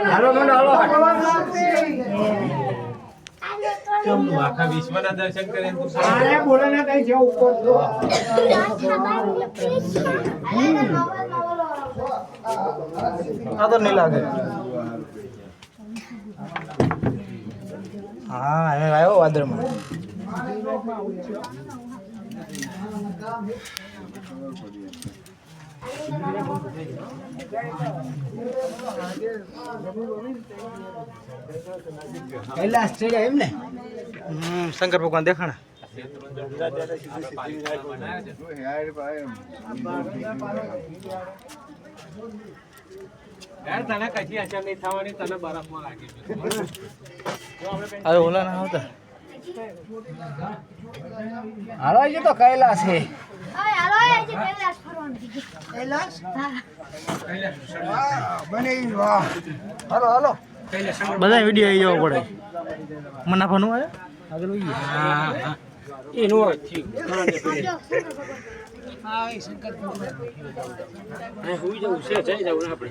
હાલો મને હાલો આખા વિશ્વના દર્શન કરે તું આને બોલે ને કઈ જેવું ઉપર જો આ તો નહીં લાગે હા હવે આવ્યો વાદળમાં કૈલાસ ચડ્યા એમ ને શંકર ભગવાન દેખાણા યાર તને કશી અસર નહીં થવાની તને બરફમાં લાગી હવે ઓલા ના આવતા હાલો છે તો કૈલાસ છે બને વાહ હાલો હાલો બધા વિડીયો આવી જવો પડે મને નાખવાનું આવે આગળ વહી ગયું. હા એનું હું જવું છે જઈ જવું આપણે